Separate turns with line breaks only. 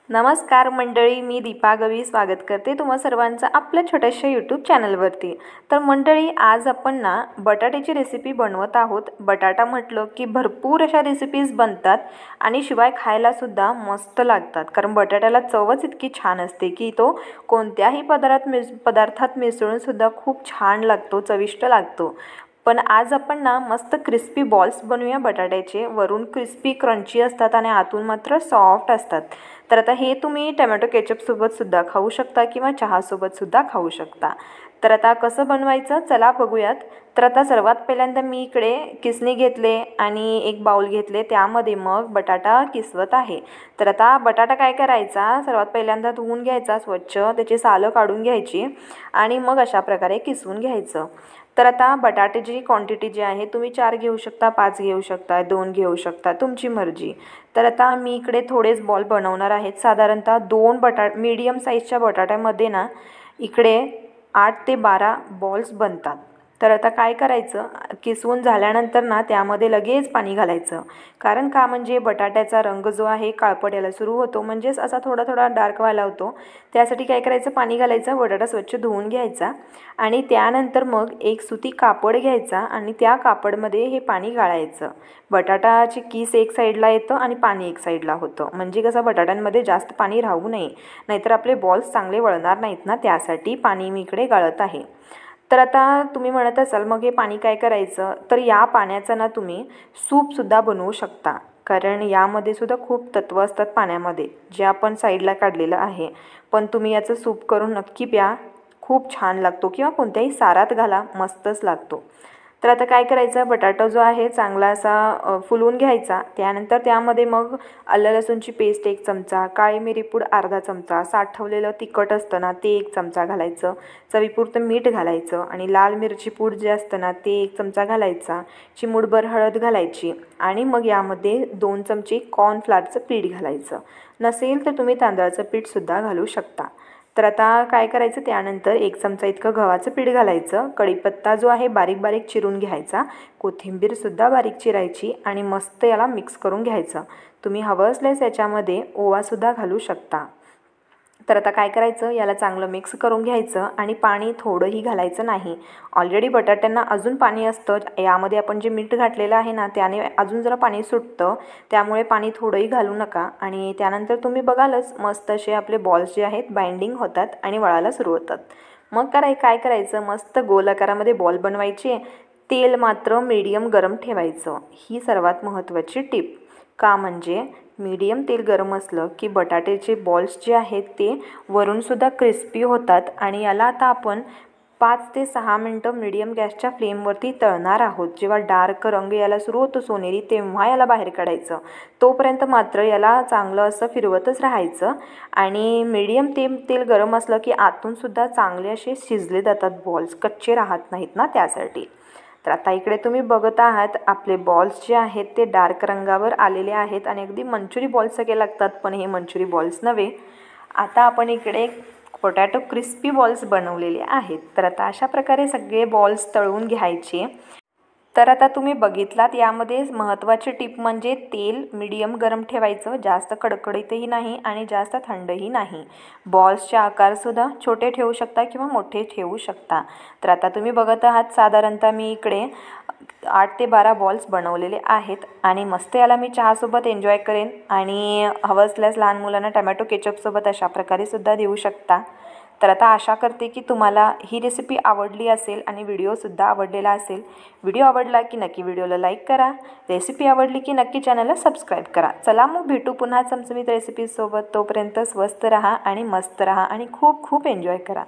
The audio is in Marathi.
नमस्कार मंडळी, मी दीपा गवी स्वागत करते तुम्हा सर्वांचं आपल्या छोट्याशा यूट्यूब चॅनलवरती। तर मंडळी, आज आपण ना बटाट्याची रेसिपी बनवत आहोत। बटाटा म्हटलं की भरपूर अशा रेसिपीज बनतात आणि शिवाय खायला सुद्धा मस्त लागतात, कारण बटाट्याला चवच इतकी छान असते की तो कोणत्याही पदार्थात मिसळून सुद्धा खूप छान लागतो, चविष्ट लागतो। पण आज आपण ना मस्त क्रिस्पी बॉल्स बनवूया बटाट्याचे। वरून क्रिस्पी क्रंची असतात आणि आतून मात्र सॉफ्ट असतात। तर आता हे तुम्ही टोमॅटो केचप सोबत सुद्धा खाऊ शकता किंवा चहा सोबत सुद्धा खाऊ शकता। तर आता कसं बनवायचं चला बघूयात। तर आता सर्वात पहिल्यांदा मी इकडे किसणी घेतले आणि एक बाउल घेतले, त्यामध्ये मग बटाटा किसवत आहे। तर आता बटाटा काय करायचा, सर्वात पहिल्यांदा धुवून घ्यायचा स्वच्छ, त्याची सालं काढून घ्यायची आणि मग अशा प्रकारे किसवून घ्यायचं। तर आता बटाट्याची क्वांटिटी जी आहे तुम्ही 4 घेऊ शकता, 5 घेऊ शकता, 2 घेऊ शकता, तुमची मर्जी। तर आता मी इकडे थोडेच बॉल बनवणार आहेत। साधारणतः 2 मीडियम साईजच्या बटाट्यामध्ये ना इकडे 8 ते 12 बॉल्स बनतात। तर आता काय करायचं, किसवून झाल्यानंतर ना त्यामध्ये लगेच पाणी घालायचं। कारण का, म्हणजे बटाट्याचा रंग जो आहे काळपट यायला सुरू होतो, म्हणजेच असा थोडा थोडा डार्क व्हायला होतो। त्यासाठी काय करायचं, पाणी घालायचं, बटाटा स्वच्छ धुवून घ्यायचा आणि त्यानंतर मग एक सुती कापड घ्यायचा आणि त्या कापडमध्ये हे पाणी गाळायचं। बटाटाची किस एक साईडला येतं आणि पाणी एक साईडला होतं, म्हणजे कसं बटाट्यांमध्ये जास्त पाणी राहू नये, नाहीतर आपले बॉल्स चांगले वळणार नाहीत ना, त्यासाठी पाणी मी इकडे गाळत आहे। तर आता तुम्ही म्हणत असाल मग हे पाणी काय करायचं, तर या पाण्याचं ना तुम्ही सूपसुद्धा बनवू शकता, कारण यामध्ये सुद्धा खूप तत्व असतात पाण्यामध्ये जे आपण साईडला काढलेलं आहे। पण तुम्ही याचं सूप करून नक्की प्या, खूप छान लागतो, किंवा कोणत्याही सारात घाला, मस्तच लागतो। तर आता काय करायचं, बटाटा जो आहे चांगला असा फुलवून घ्यायचा। त्यानंतर त्यामध्ये मग आलं लसूणची पेस्ट 1 चमचा, काळी मिरी पूड अर्धा चमचा, साठवलेलं तिखट असतं ना ते 1 चमचा घालायचं, चवीपुरतं मीठ घालायचं आणि लाल मिरची पूड जे असतं ना ते 1 चमचा घालायचा, चिमूटभर हळद घालायची आणि मग यामध्ये 2 चमचे कॉर्नफ्लॉरचं पीठ घालायचं। नसेल तर तुम्ही तांदळाचं पीठसुद्धा घालू शकता। तर आता काय करायचं, त्यानंतर 1 चमचा इतकं गव्हाचं पीठ घालायचं, कढीपत्ता जो आहे बारीक बारीक चिरून घ्यायचा, कोथिंबीरसुद्धा बारीक चिरायची आणि मस्त याला मिक्स करून घ्यायचं। तुम्ही हवं असल्यास याच्यामध्ये ओवासुद्धा घालू शकता। तर आता काय करायचं, याला चांगलं मिक्स करून घ्यायचं आणि पाणी थोडंही घालायचं नाही। ऑलरेडी बटाट्यांना अजून पाणी असतं, यामध्ये आपण जे मीठ घातलेलं आहे ना त्याने अजून जरा पाणी सुटतं, त्यामुळे पाणी थोडंही घालू नका। आणि त्यानंतर तुम्ही बघालच मस्त असे आपले बॉल्स जे आहेत बाइंडिंग होतात आणि वळायला सुरू होतात। मग काय करायचं, मस्त गोल आकारामध्ये बॉल बनवायचे। तेल मात्र मीडियम गरम ठेवायचं, ही सर्वात महत्त्वाची टिप। का, म्हणजे मीडियम तेल गरम असलं की बटाट्याचे बॉल्स जे आहेत ते वरूनसुद्धा क्रिस्पी होतात आणि याला आता आपण 5 ते 6 मिनटं मीडियम गॅसच्या फ्लेमवरती तळणार आहोत। जेव्हा डार्क रंग यायला सुरू होतो सोनेरी, तेव्हा याला बाहेर काढायचं। तोपर्यंत मात्र याला चांगलं असं फिरवतच राहायचं आणि मीडियम तेल गरम असलं की आतूनसुद्धा चांगले असे शिजले जातात बॉल्स, कच्चे राहत नाहीत ना, त्यासाठी। तर आता इकडे तुम्ही बघत आहात आपले बॉल्स जे आहेत ते डार्क रंगावर आलेले आहेत आणि अगदी मंचुरी बॉल्स सगळे लागतात, पण हे मंचुरी बॉल्स नव्हे। आता आपण इकडे पोटॅटो क्रिस्पी बॉल्स बनवलेले आहेत। तर आता अशा प्रकारे सगळे बॉल्स तळून घ्यायचे। तर आता तुम्ही बघितलात, यामध्ये महत्त्वाची टिप म्हणजे तेल मीडियम गरम ठेवायचं, जास्त कडकडीतही नाही आणि जास्त थंडही नाही। बॉल्सचे आकारसुद्धा छोटे ठेवू शकता किंवा मोठे ठेवू शकता। तर आता तुम्ही बघत आहात, साधारणतः मी इकडे 8 ते 12 बॉल्स बनवलेले आहेत आणि मस्त याला मी चहासोबत एन्जॉय करेन आणि हवं असल्यास लहान मुलांना टोमॅटो केचपसोबत अशा प्रकारे सुद्धा देऊ शकता। तर आता आशा करते की तुम्हाला ही रेसिपी आवडली असेल आणि व्हिडिओसुद्धा आवडलेला असेल। व्हिडिओ आवडला की नक्की व्हिडिओला लाईक करा, रेसिपी आवडली की नक्की चॅनलला सबस्क्राईब करा। चला मग भेटू पुन्हा चमचमीत रेसिपीसोबत, तोपर्यंत स्वस्त रहा आणि मस्त रहा आणि खूप खूप एन्जॉय करा।